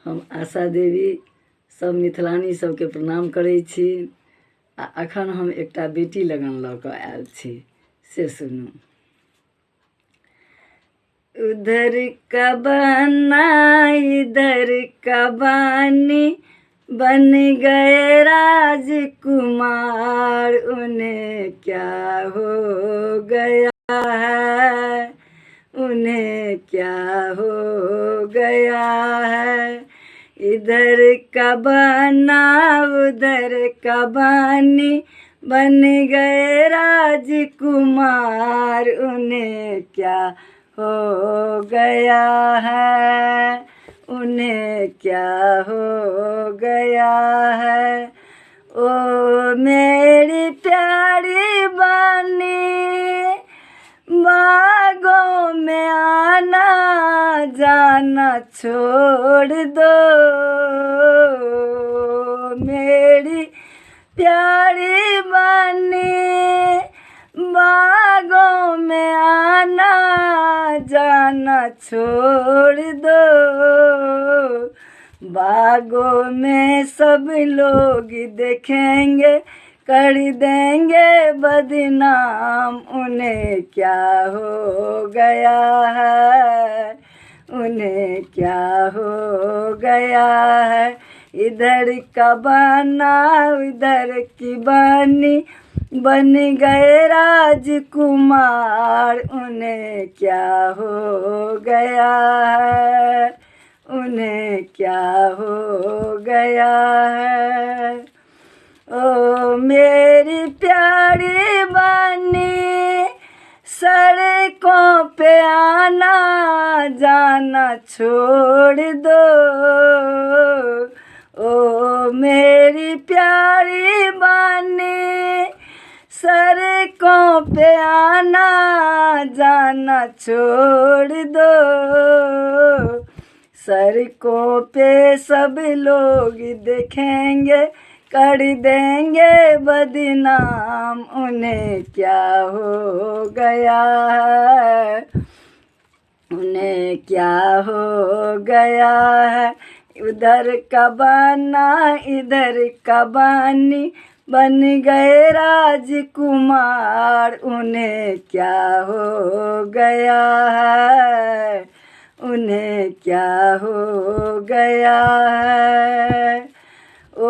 हम आशा देवी सब मिथिलानी सबके प्रणाम करै छी। आ अखन हम एकटा बेटी लगन लऽ कऽ आयल छी, से सुनू। उधर का बन्ना इधर का बानी, बन गए राजकुमार, उन्हें क्या हो गया है, उन्हें क्या हो गया है। इधर का बन्ना उधर का बानी, बन गए राजकुमार, उन्हें क्या हो गया है, उन्हें क्या हो गया है। ओ मेरी प्यारी बानी, बागों में आना जाना छोड़ दो। मेरी प्यारी बानी, बागों में आना जाना छोड़ दो। बागों में सब लोग देखेंगे, कर देंगे बदनाम, उन्हें क्या हो गया है, उन्हें क्या हो गया है। इधर का बन्ना उधर की बानी, बन गए राजकुमार, उन्हें क्या हो गया है, उन्हें क्या हो गया है। ओ मेरी प्यारी बानी, सड़कों पे आना जाना छोड़ दो। ओ मेरी प्यारी बानी, सड़कों पे आना जाना छोड़ दो। सड़कों पे सब लोग देखेंगे, कर देंगे बदनाम, उन्हें क्या हो गया है, उन्हें क्या हो गया है। उधर का बन्ना इधर का बानी, बन गए राजकुमार, उन्हें क्या हो गया है, उन्हें क्या हो गया है। ओ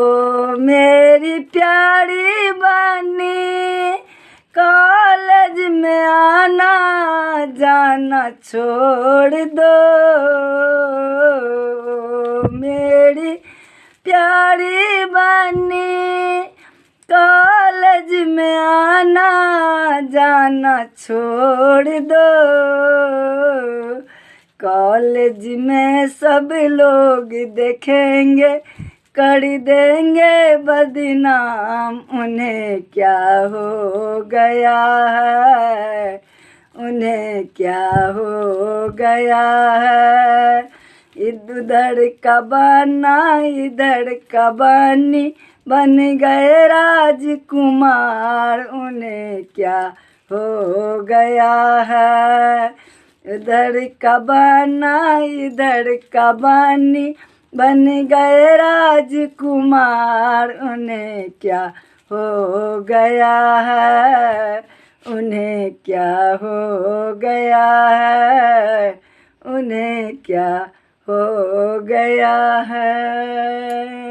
मेरी प्यारी बानी, कॉलेज में आना जाना छोड़ दो। मेरी प्यारी बानी, कॉलेज में आना जाना छोड़ दो। कॉलेज में सब लोग देखेंगे, कर देंगे बदनाम, उन्हें क्या हो गया है, उन्हें क्या हो गया है। इधर का बन्ना इधर का बानी, बन गए राजकुमार, उन्हें क्या हो गया है। इधर का बन्ना इधर का बानी, बन गए राजकुमार, उन्हें क्या हो गया है, उन्हें क्या हो गया है, उन्हें क्या हो गया है।